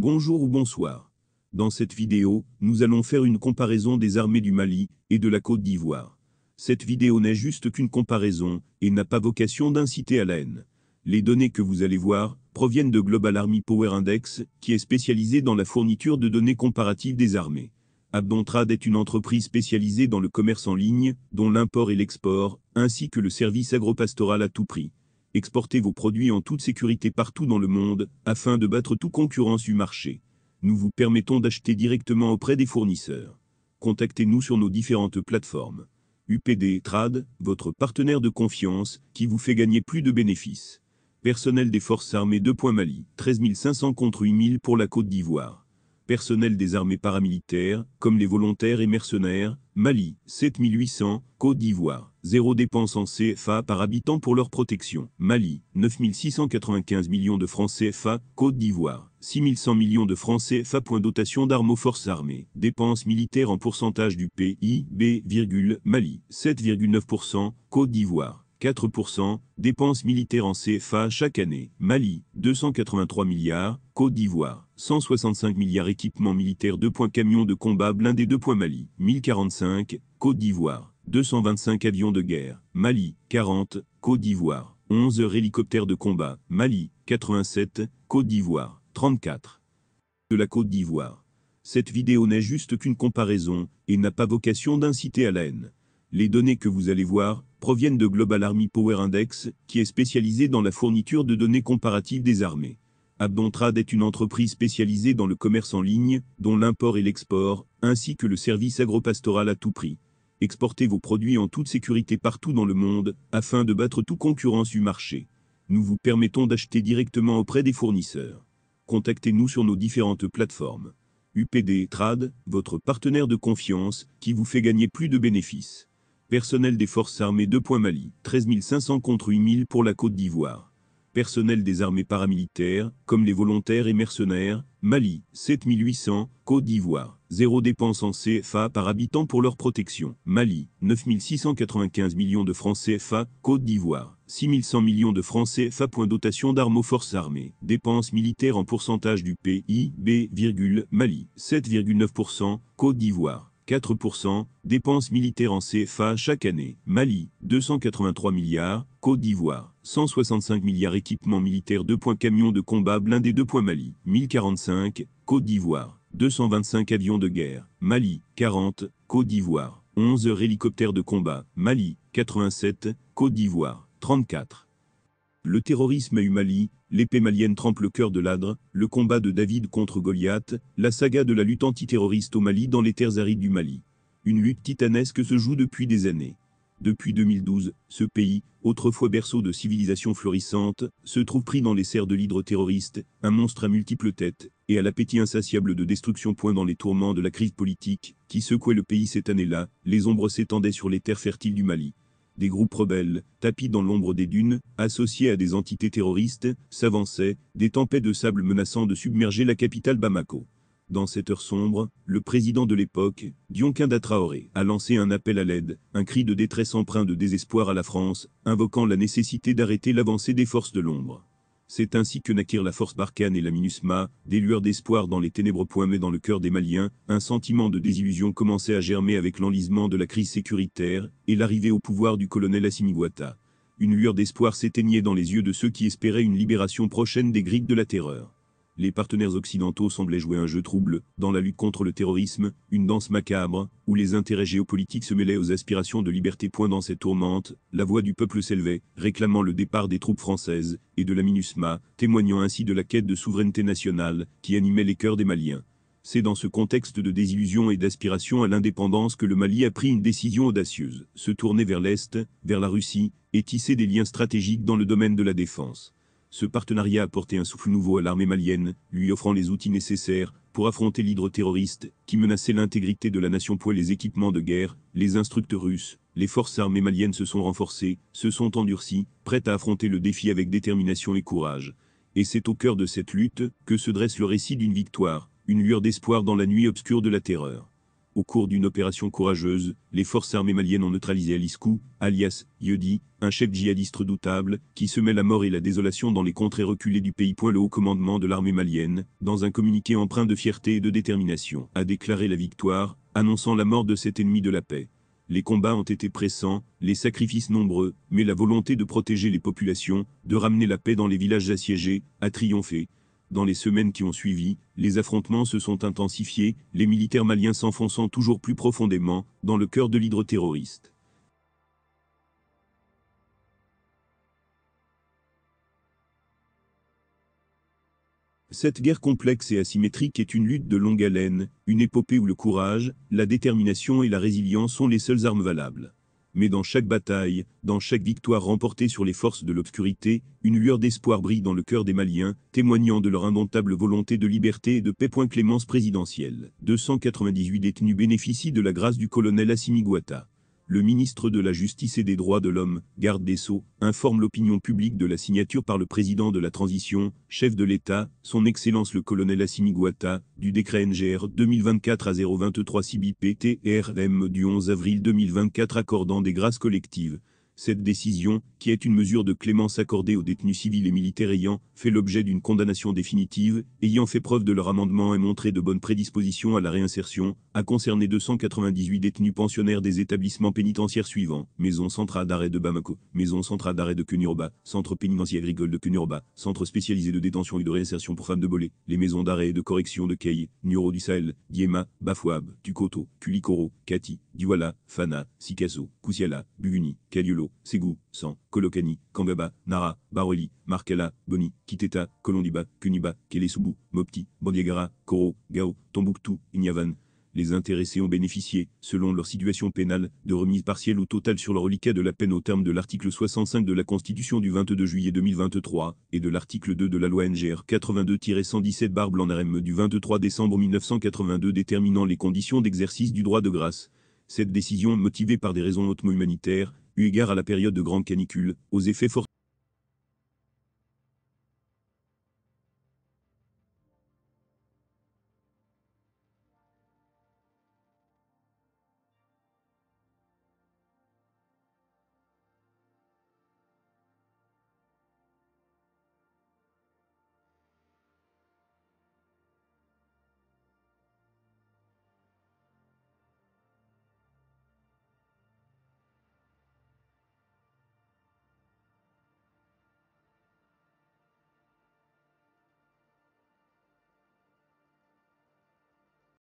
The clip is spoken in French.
Bonjour ou bonsoir. Dans cette vidéo, nous allons faire une comparaison des armées du Mali et de la Côte d'Ivoire. Cette vidéo n'est juste qu'une comparaison et n'a pas vocation d'inciter à la haine. Les données que vous allez voir proviennent de Global Army Power Index, qui est spécialisé dans la fourniture de données comparatives des armées. Abdontrad est une entreprise spécialisée dans le commerce en ligne, dont l'import et l'export, ainsi que le service agropastoral à tout prix. Exportez vos produits en toute sécurité partout dans le monde, afin de battre toute concurrence du marché. Nous vous permettons d'acheter directement auprès des fournisseurs. Contactez-nous sur nos différentes plateformes. UPD Trad, votre partenaire de confiance, qui vous fait gagner plus de bénéfices. Personnel des forces armées 2. Mali, 13 500 contre 8 000 pour la Côte d'Ivoire. Personnel des armées paramilitaires, comme les volontaires et mercenaires, Mali, 7 800, Côte d'Ivoire, 0 dépenses en CFA par habitant pour leur protection. Mali, 9 695 millions de francs CFA, Côte d'Ivoire, 6 100 millions de francs CFA. Dotation d'armes aux forces armées. Dépenses militaires en pourcentage du PIB, Mali, 7,9%, Côte d'Ivoire, 4%, dépenses militaires en CFA chaque année. Mali, 283 milliards, Côte d'Ivoire, 165 milliards. Équipements militaires 2. Camions de combat blindés 2. Mali, 1045, Côte d'Ivoire, 225 avions de guerre. Mali, 40, Côte d'Ivoire, 11 hélicoptères de combat. Mali, 87, Côte d'Ivoire, 34. De la Côte d'Ivoire. Cette vidéo n'est juste qu'une comparaison et n'a pas vocation d'inciter à la haine. Les données que vous allez voir proviennent de Global Army Power Index, qui est spécialisé dans la fourniture de données comparatives des armées. Abdontrad est une entreprise spécialisée dans le commerce en ligne, dont l'import et l'export, ainsi que le service agropastoral à tout prix. Exportez vos produits en toute sécurité partout dans le monde, afin de battre toute concurrence du marché. Nous vous permettons d'acheter directement auprès des fournisseurs. Contactez-nous sur nos différentes plateformes. UPD Trad, votre partenaire de confiance, qui vous fait gagner plus de bénéfices. Personnel des forces armées 2. Mali, 13 500 contre 8 000 pour la Côte d'Ivoire. Personnel des armées paramilitaires, comme les volontaires et mercenaires, Mali, 7 800, Côte d'Ivoire, 0 dépenses en CFA par habitant pour leur protection. Mali, 9 695 millions de francs CFA, Côte d'Ivoire, 6 100 millions de francs CFA. Dotation d'armes aux forces armées. Dépenses militaires en pourcentage du PIB, Mali, 7,9%, Côte d'Ivoire, 4%, dépenses militaires en CFA chaque année. Mali, 283 milliards, Côte d'Ivoire, 165 milliards. Équipements militaires 2. Camions de combat blindés 2. Mali, 1045, Côte d'Ivoire, 225 avions de guerre. Mali, 40, Côte d'Ivoire, 11 hélicoptères de combat. Mali, 87, Côte d'Ivoire, 34. Le terrorisme au Mali, l'épée malienne trempe le cœur de l'âdre, le combat de David contre Goliath, la saga de la lutte antiterroriste au Mali dans les terres arides du Mali. Une lutte titanesque se joue depuis des années. Depuis 2012, ce pays, autrefois berceau de civilisation florissante, se trouve pris dans les serres de l'hydre terroriste, un monstre à multiples têtes, et à l'appétit insatiable de destruction. Dans les tourments de la crise politique, qui secouait le pays cette année-là, les ombres s'étendaient sur les terres fertiles du Mali. Des groupes rebelles, tapis dans l'ombre des dunes, associés à des entités terroristes, s'avançaient, des tempêtes de sable menaçant de submerger la capitale Bamako. Dans cette heure sombre, le président de l'époque, Dioncounda Traoré, a lancé un appel à l'aide, un cri de détresse empreint de désespoir à la France, invoquant la nécessité d'arrêter l'avancée des forces de l'ombre. C'est ainsi que naquirent la force Barkhane et la MINUSMA, des lueurs d'espoir dans les ténébreux. Mais dans le cœur des Maliens, un sentiment de désillusion commençait à germer avec l'enlisement de la crise sécuritaire et l'arrivée au pouvoir du colonel Assimi Goïta. Une lueur d'espoir s'éteignait dans les yeux de ceux qui espéraient une libération prochaine des griffes de la terreur. Les partenaires occidentaux semblaient jouer un jeu trouble, dans la lutte contre le terrorisme, une danse macabre, où les intérêts géopolitiques se mêlaient aux aspirations de liberté. Dans cette tourmente, la voix du peuple s'élevait, réclamant le départ des troupes françaises, et de la MINUSMA, témoignant ainsi de la quête de souveraineté nationale, qui animait les cœurs des Maliens. C'est dans ce contexte de désillusion et d'aspiration à l'indépendance que le Mali a pris une décision audacieuse, se tourner vers l'Est, vers la Russie, et tisser des liens stratégiques dans le domaine de la défense. Ce partenariat a apporté un souffle nouveau à l'armée malienne, lui offrant les outils nécessaires pour affronter l'hydre terroriste qui menaçait l'intégrité de la nation. Les équipements de guerre, les instructeurs russes, les forces armées maliennes se sont renforcées, se sont endurcies, prêtes à affronter le défi avec détermination et courage. Et c'est au cœur de cette lutte que se dresse le récit d'une victoire, une lueur d'espoir dans la nuit obscure de la terreur. Au cours d'une opération courageuse, les forces armées maliennes ont neutralisé Ali Skou, alias Yedi, un chef djihadiste redoutable, qui semait la mort et la désolation dans les contrées reculées du pays. Le haut commandement de l'armée malienne, dans un communiqué empreint de fierté et de détermination, a déclaré la victoire, annonçant la mort de cet ennemi de la paix. Les combats ont été pressants, les sacrifices nombreux, mais la volonté de protéger les populations, de ramener la paix dans les villages assiégés, a triomphé. Dans les semaines qui ont suivi, les affrontements se sont intensifiés, les militaires maliens s'enfonçant toujours plus profondément dans le cœur de l'hydre terroriste. Cette guerre complexe et asymétrique est une lutte de longue haleine, une épopée où le courage, la détermination et la résilience sont les seules armes valables. Mais dans chaque bataille, dans chaque victoire remportée sur les forces de l'obscurité, une lueur d'espoir brille dans le cœur des Maliens, témoignant de leur indomptable volonté de liberté et de paix. Clémence présidentielle. 298 détenus bénéficient de la grâce du colonel Assimi Goïta. Le ministre de la Justice et des Droits de l'Homme, garde des Sceaux, informe l'opinion publique de la signature par le président de la transition, chef de l'État, son Excellence le colonel Assimi Goïta, du décret NGR 2024 à 023 CBPT-RM du 11 avril 2024 accordant des grâces collectives. Cette décision, qui est une mesure de clémence accordée aux détenus civils et militaires ayant fait l'objet d'une condamnation définitive, ayant fait preuve de leur amendement et montré de bonnes prédispositions à la réinsertion, a concerné 298 détenus pensionnaires des établissements pénitentiaires suivants: Maison centrale d'arrêt de Bamako, Maison centrale d'arrêt de Kenuroba, Centre pénitentiaire agricole de Kenuroba, Centre spécialisé de détention et de réinsertion pour femmes de Bolé, les maisons d'arrêt et de correction de Kei, Nuro du Sahel, Diema, Bafouab, Tukoto, Kulikoro, Kati, Douala, Fana, Sikasso, Kousiala, Buguni, Kaliolo, Ségou, San, Kolokani, Kangaba, Nara, Baroli, Markala, Boni, Kiteta, Kolondiba, Kuniba, Kelesoubou, Mopti, Bandiagara, Koro, Gao, Tombouctou, Ignavan. Les intéressés ont bénéficié, selon leur situation pénale, de remises partielles ou totales sur le reliquat de la peine au terme de l'article 65 de la Constitution du 22 juillet 2023 et de l'article 2 de la loi NGR 82-117/Blanc-RM du 23 décembre 1982 déterminant les conditions d'exercice du droit de grâce. Cette décision, motivée par des raisons hautement humanitaires, eu égard à la période de grande canicule, aux effets forts